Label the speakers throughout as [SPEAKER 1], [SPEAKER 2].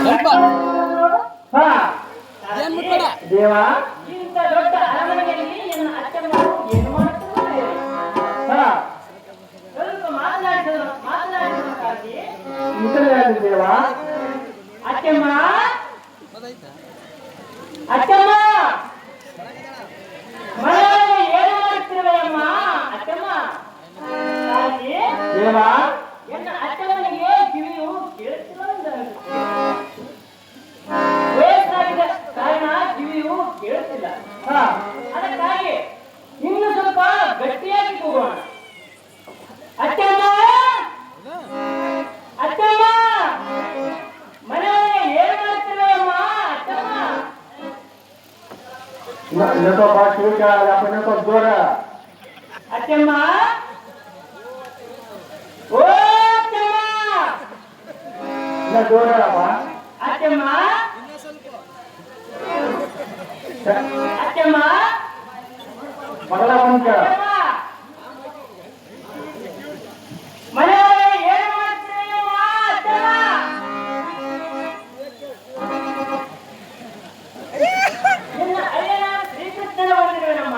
[SPEAKER 1] ಸ್ವಲ್ಪ
[SPEAKER 2] ಹಾ
[SPEAKER 1] ಏನ್ ಮುಟ್ಬೇಡ
[SPEAKER 2] ದೇವ
[SPEAKER 3] ಇಂಥ ದೊಡ್ಡ ಅರಮನೆಯಲ್ಲಿ ನನ್ನ ಅತ್ತೆಮ್ಮರು ಏನು ಮಾಡುತ್ತಿದ್ದಾರೆ?
[SPEAKER 2] ಹಾ
[SPEAKER 3] ಸ್ವಲ್ಪ ಮಾತನಾಡಿಸೋದಕ್ಕಾಗಿ
[SPEAKER 2] ಇಂಥದ್ದು ದೇವ
[SPEAKER 3] ಅತ್ತೆಮ್ಮ
[SPEAKER 1] ಗೊತ್ತಾಯ್ತಾ
[SPEAKER 3] ಅತ್ತೆಮ್ಮ ಮನೆಯಲ್ಲಿ ಏನು ಮಾಡುತ್ತಿರುವೆ ಅಮ್ಮ? ಅತ್ತೆಮ್ಮ ತಾಯಿ,
[SPEAKER 2] ದೇವ
[SPEAKER 3] ನನ್ನ ಅತ್ತೆಮ್ಮನಿಗೆ ಕಿವಿಯು ಕೇಳುತ್ತಿಲ್ಲ ಎಂದಾಗುತ್ತೆ. ವಯಸ್ಸಾಗಿದ್ದ ಕಾರಣ ಕಿವಿಯು ಕೇಳುತ್ತಿಲ್ಲ.
[SPEAKER 2] ಹಾ
[SPEAKER 3] ಅದಕ್ಕಾಗಿ ಇನ್ನು ಸ್ವಲ್ಪ ಗಟ್ಟಿಯಾಗಿ ಕೂಗೋಣ. ಅತ್ತೆಮ್ಮ ಅತ್ತೆಮ್ಮ ಮನೆಯಲ್ಲಿ ಏನು ಮಾಡ್ತಿರುವೆ ಅಮ್ಮ? ಅತ್ತೆಮ್ಮ
[SPEAKER 2] न तो बात शुरू क्या अपने तो जोर
[SPEAKER 3] ಅತ್ತೆಮ್ಮ ಓ ಅತ್ತೆಮ್ಮ
[SPEAKER 2] न जोर बा
[SPEAKER 3] ಅತ್ತೆಮ್ಮ
[SPEAKER 1] ಇನ್ನ ಸ್ವಲ್ಪ
[SPEAKER 3] ಅತ್ತೆಮ್ಮ
[SPEAKER 2] बगला बन क्या
[SPEAKER 3] ಅತ್ತೆಮ್ಮ ಮನೆಯಲ್ಲಿ ಏನು ಮಾಡ್ತಿರುವೆ ಅಮ್ಮ? ಅತ್ತೆಮ್ಮ ನಿನ್ನ ಅಯ್ಯನ ಶ್ರೀಕೃಷ್ಣನ ಬಂದಿರುವೆನಮ್ಮ.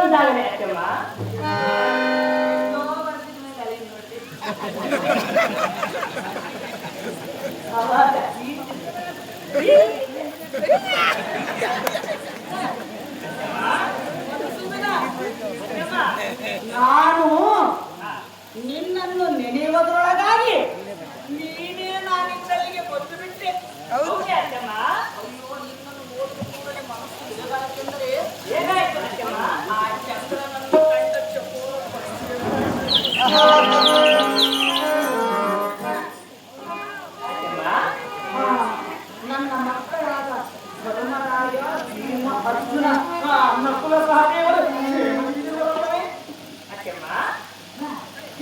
[SPEAKER 3] ಬರುವುದಾಗಲೇ ಅಚ್ಚಮ್ಮ. ಅವಾಗ ನಾನು ನಿನ್ನನ್ನು ನೆನೆಯುವುದರೊಳಗಾಗಿ ನೀನೇ ನಾನಿದ್ದಲ್ಲಿಗೆ ಬಂದು ಬಿಟ್ಟೆ. ಹೌದೇ ಅಚ್ಚಮ್ಮ? ಅಯ್ಯೋ, ನಿನ್ನನ್ನು ನೋಡಿದ ಕೂಡಲೇ ಮನಸ್ಸು ಹೇಗಾಯ್ತೆಂದರೆ ಹೇಗಾಯ್ತು ಅಚ್ಚಮ್ಮ? ಆ ಚಂದ್ರನನ್ನು ಕಂಡ ಚಕೋರ ನನ್ನ ಮಕ್ಕಳಾದ ಧರ್ಮರಾಯ, ಭೀಮ, ಅರ್ಜುನ, ನಕುಲ ಸಹದೇವರು ಅಚ್ಚಮ್ಮ,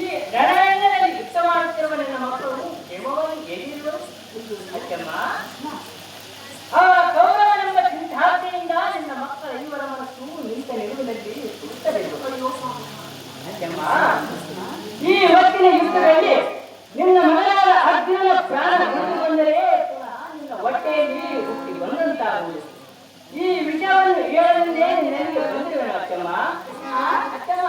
[SPEAKER 3] ಈ ರಣರಂಗದಲ್ಲಿ ಯುದ್ಧ ಮಾಡುತ್ತಿರುವ ನನ್ನ ಮಕ್ಕಳು ಹೇಮವನ್ನು ಏರಿರುವರು ಅಚ್ಚಮ್ಮ. ಆ ಕೌರವನೆಂಬ ಚಿಂತಾತೆಯಿಂದ ನಿನ್ನ ಮಕ್ಕಳ ಐವರ ಮನಸ್ಸು ನಿಂತ ನಿಲುವಿನಲ್ಲಿ ಸುಡುತ್ತಬೇಕು ಅಚ್ಚಮ್ಮ. ಈ ಹೊತ್ತಿನ ಯುದ್ಧದಲ್ಲಿ ನಿನ್ನ ಮಗನಾದ ಅರ್ಜುನನ ಪ್ರಾಣ ಬಂದರೆ ಪುನಃ ನಿನ್ನ ಹೊಟ್ಟೆಯಲ್ಲಿ ಹುಟ್ಟಿ ಬಂದಂತಾಗುವುದು. ಈ ವಿಷಯವನ್ನು ಹೇಳಲೆಂದೇ ನನಗೆ ಬಂದಿರುವೆ ಅಚ್ಚಮ್ಮ. ಅಚ್ಚಮ್ಮ,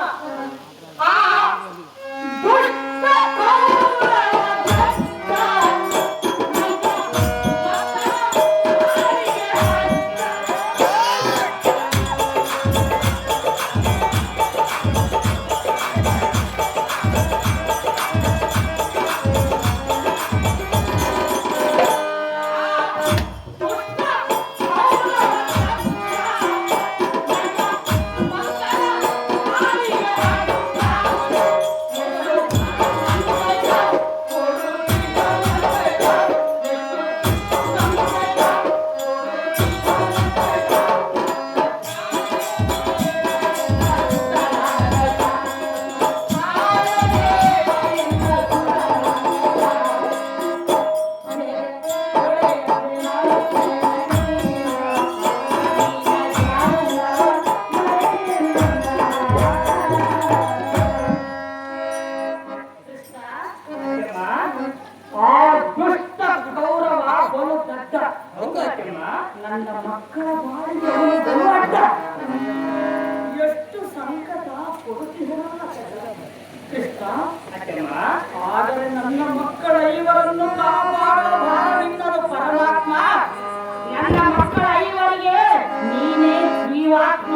[SPEAKER 3] ನನ್ನ ಮಕ್ಕಳ ಬಾಳಿಗೆ ಬರುವಾಟ ಎಷ್ಟು ಸಂಕಟ ಕೊಡುತ್ತಿದ್ದನಲ್ಲ ಕೃಷ್ಣ. ಆದರೆ ನನ್ನ ಮಕ್ಕಳ ಐವರನ್ನು ಕಾಪಾಡುವ ಭಾರವಿಲ್ಲದ ಪರಮಾತ್ಮ, ನನ್ನ ಮಕ್ಕಳ ಐವರಿಗೆ ನೀನೇ ಜೀವಾತ್ಮ.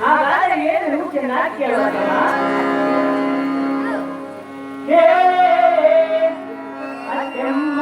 [SPEAKER 3] ಹಾಗಾದರೆ ಏನು ಚೆನ್ನಾಗಿ ಕೇಳುವ ಹೇ ಅಚ್ಚಮ್ಮ.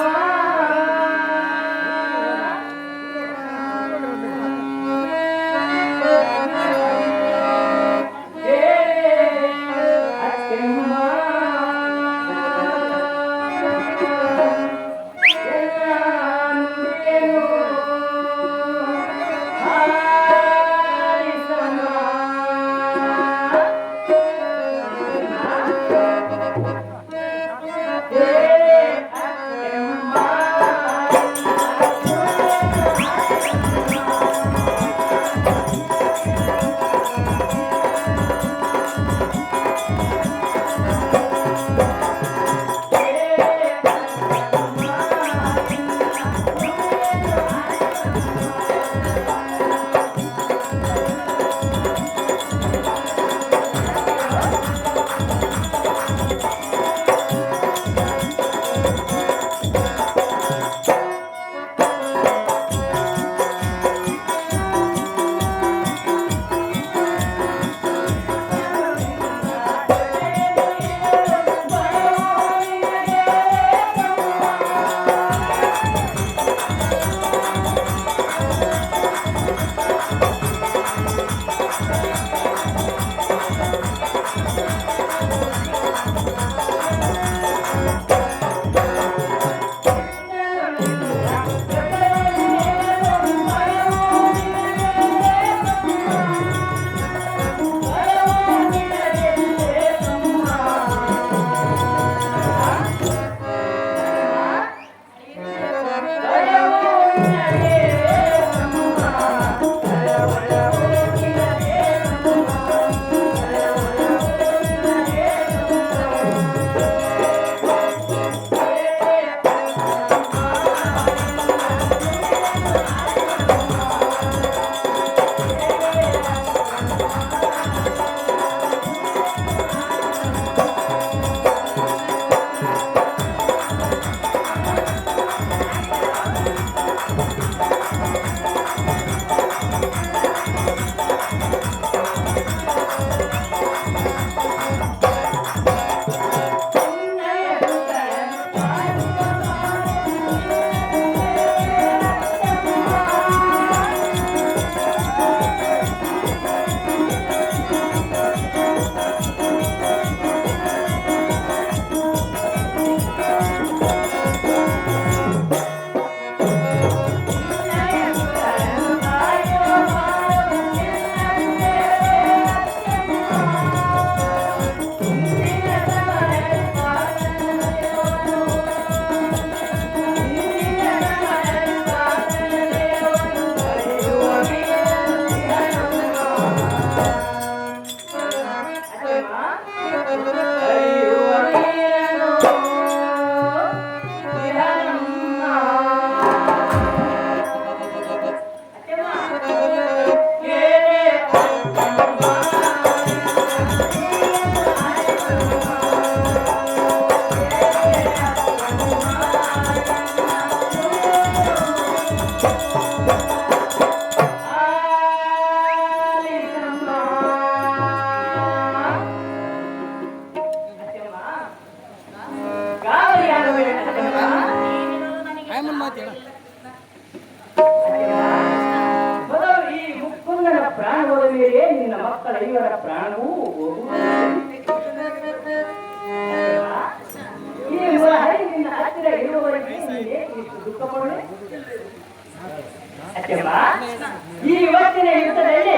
[SPEAKER 3] ಈ ಇವತ್ತಿನ ಯುದ್ಧದಲ್ಲಿ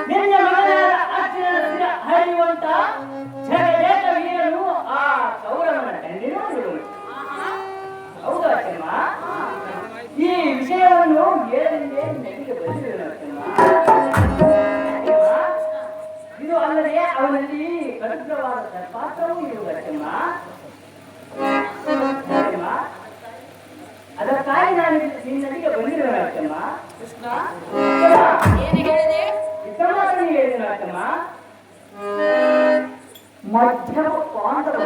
[SPEAKER 3] ನಿನ್ನ ಮಗನಾದ ಅರ್ಜುನನ ಶಿರ ಹರಿಯುವಂತ ಜಗದೇಕ ವೀರನು ಆ ಕೌರವನ ದಂಡಿನೂ ಬಿಡುವನು. ಹೌದು ಅಚ್ಚಮ್ಮ, ಈ ವಿಷಯವನ್ನು ಹೇಳಲೆಂದೇ ನೆನಪಿಗೆ ಬಂದಿರುವುದು ಅಚ್ಚಮ್ಮ. ಇದು ಅಲ್ಲದೆ ಅವನಲ್ಲಿ ಕಠಿಣವಾದ ಪಾತ್ರವೂ ಇರುವುದು ಅಚ್ಚಮ್ಮ. ಅದಕ್ಕಾಗಿ ನಾನು ನಿನ್ನಲ್ಲಿಗೆ ಬಂದಿರುವೆ ಅಚ್ಚಮ್ಮ.
[SPEAKER 1] ಕೃಷ್ಣ
[SPEAKER 4] ಏನು ಹೇಳಿದೆ?
[SPEAKER 3] ಇಷ್ಟಮಾತ್ರ ಹೇಳಿದ ಅಚ್ಚಮ್ಮ. ಮಧ್ಯಮ ಪಾಂಡವ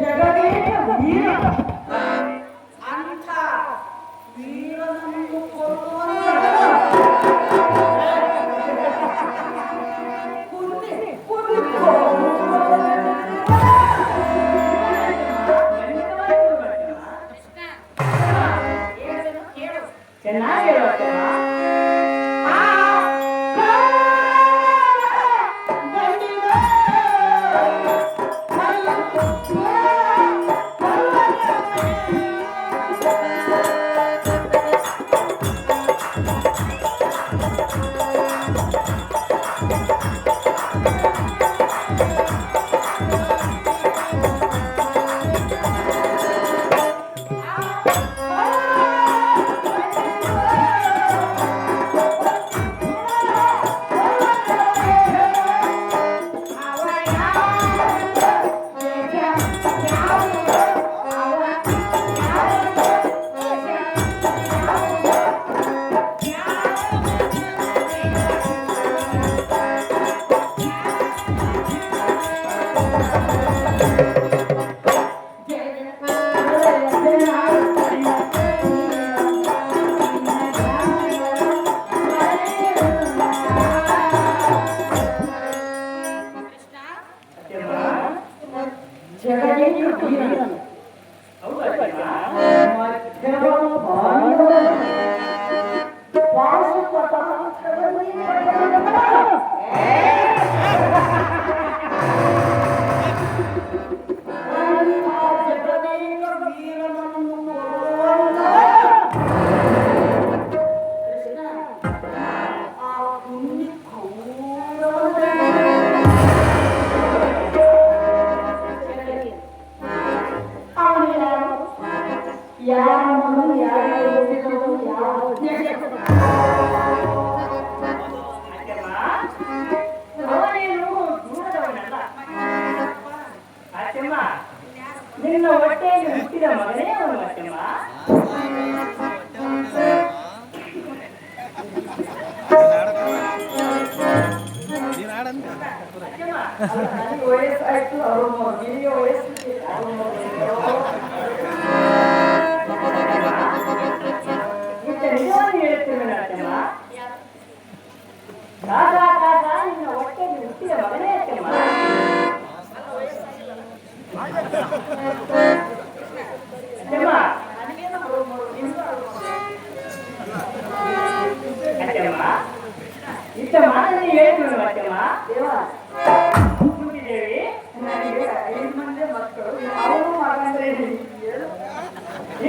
[SPEAKER 3] ಜಗದೇಕ ವೀರ
[SPEAKER 4] ಅಂಥ ವೀರನನ್ನು ಕೊಲ್ಲುವನು. ಕೃಷ್ಣ, ಹೇಳುವೆನು ಕೇಳು.
[SPEAKER 3] ಚೆನ್ನಾಗಿ ಹೇಳುವ ನಿನ್ನ ಹೊಟ್ಟೆಯಲ್ಲಿ ಹುಟ್ಟಿದ ಮಗನೇ ಅವನು ಅಚ್ಚಮ್ಮ. ನನಗೆ ವಯಸ್ಸಾಯ್ತು, ಅವ್ರ ಮಗನಿಗೆ ವಯಸ್ಸಿದೆ. ನಿಜವಾಗಿ ಹೇಳ್ತೇವೆ ಅಚ್ಚಮ್ಮ. ಕಾಕ ನಿನ್ನ ಹೊಟ್ಟೆಯಲ್ಲಿ ಹುಟ್ಟಿದ ಮಗನೇ ಅಚ್ಚಮ್ಮ. ಇಷ್ಟ ಮಾತನ್ನು ಹೇಳ್ತೀವಿ ಅಚ್ಚಮ್ಮ. ದೇವಿ, ನನಗೆ 5 ಮಂದಿ ಮಕ್ಕಳು, ಅವರು ಮಗಂದ್ರೆ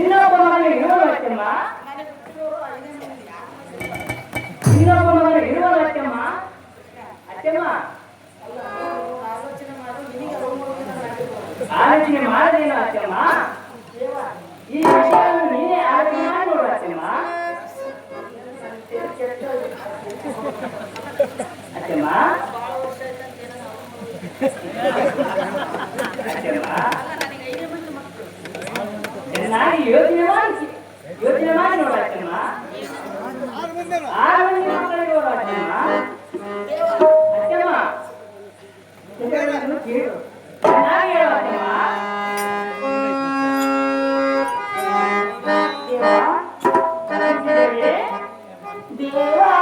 [SPEAKER 3] ಇನ್ನೊಬ್ಬ ಮಗನ ಇರುವನು ಅಚ್ಚಮ್ಮ. ಇನ್ನೊಬ್ಬ ಮಗನ ಇರುವನು ಅಚ್ಚಮ್ಮ. ಅಚ್ಚಮ್ಮ, ಆಲೋಚನೆ ಮಾಡದೇನು ಅಚ್ಚಮ್ಮ. ಈ ವಿಷಯವನ್ನು ನೀನೇ ಆಲೋಚನೆ ಮಾಡಿ ನೋಡು ಅಚ್ಚಮ್ಮ. ಅಚ್ಚಮ್ಮ, ಚೆನ್ನಾಗಿ ಯೋಚನೆ ಮಾಡಿ ನೋಡು ಅಚ್ಚಮ್ಮ. 6 ಮಂದಿ ಮಕ್ಕಳಿಗೆ ನೋಡು ಅಚ್ಚಮ್ಮ. ಅಚ್ಚಮ್ಮ, ಕೇಳು, ಚೆನ್ನಾಗಿ ಹೇಳು ಅಚ್ಚಮ್ಮ. ದೇವಾ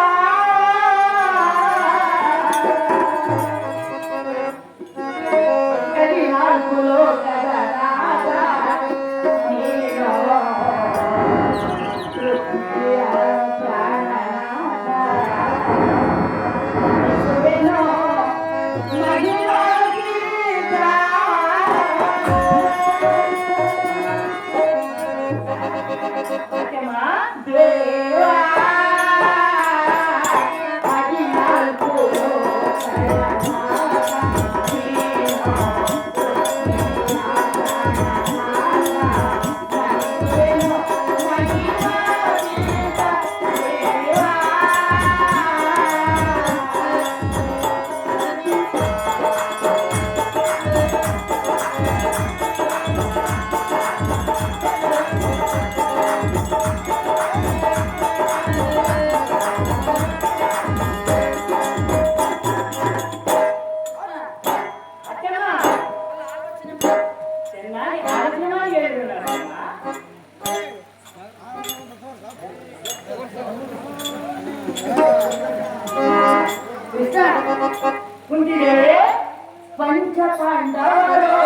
[SPEAKER 3] ಪ್ರಾಣ ಚೆನ್ನಾಗಿ ಆಲೋಚನೆ ಮಾಡಿ ಹೇಳಿದ್ರು ಕುಂತಿದ್ದೇವೆ ಪಂಚ ಪಾಂಡವರು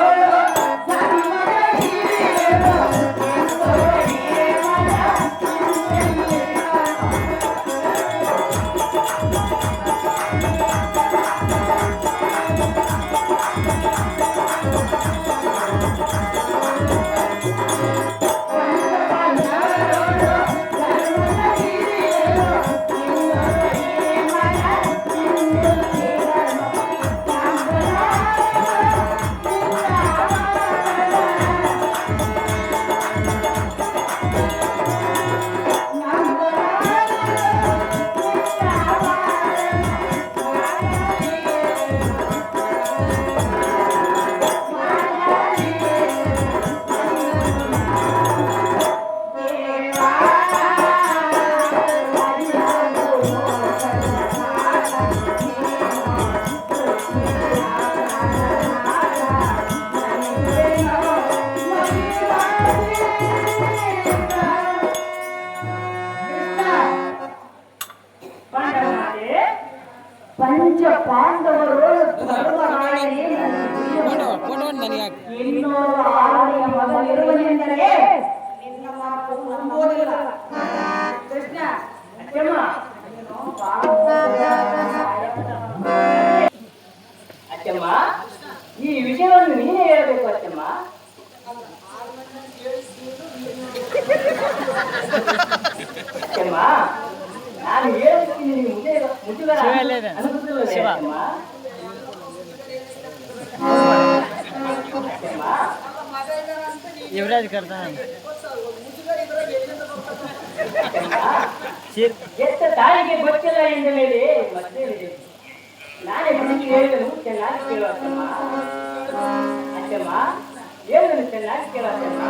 [SPEAKER 3] ಪಂಚ ಪಾಂಡವರು
[SPEAKER 1] ಫೋಟೋ ನನಗೆ ಹಾಕಿ.
[SPEAKER 3] ಇನ್ನೂರು ಆನೆಯ ಮೊದಲಿರುವುದೆಂದರೆ ನಿನ್ನ ಮಾತು ನಂಬೋದಿಲ್ಲ. ಕೃಷ್ಣ ಅಚ್ಚಮ್ಮ ಅಚ್ಚಮ್ಮ ಈ ವಿಷಯವನ್ನು ನೀನೇ ಹೇಳಬೇಕು ಅಚ್ಚಮ್ಮ. ಅಚ್ಚಮ್ಮ ನಾನು ಹೇಳ್ತೀನಿ ನೀವು ಮುಜುಗರ ಅನುಭವಿಸಲಿಲ್ಲ ಅಚ್ಚಮ್ಮ.
[SPEAKER 1] युवराज करता है
[SPEAKER 3] ಎತ್ತ ತಾಯಿಗೆ ಗೊತ್ತಿಲ್ಲ ಎಂದ ಮೇಲೆ ಮತ್ತೆ ನಾನೇ ಮನೆಗೆ ಹೇಳಿದನು ಚೆನ್ನಾಗಿ ಕೇಳುವ ಅಚ್ಚಮ್ಮ. ಅಚ್ಚಮ್ಮ ಹೇಳಿದನು ಚೆನ್ನಾಗಿ ಕೇಳುವ ಅಚ್ಚಮ್ಮ.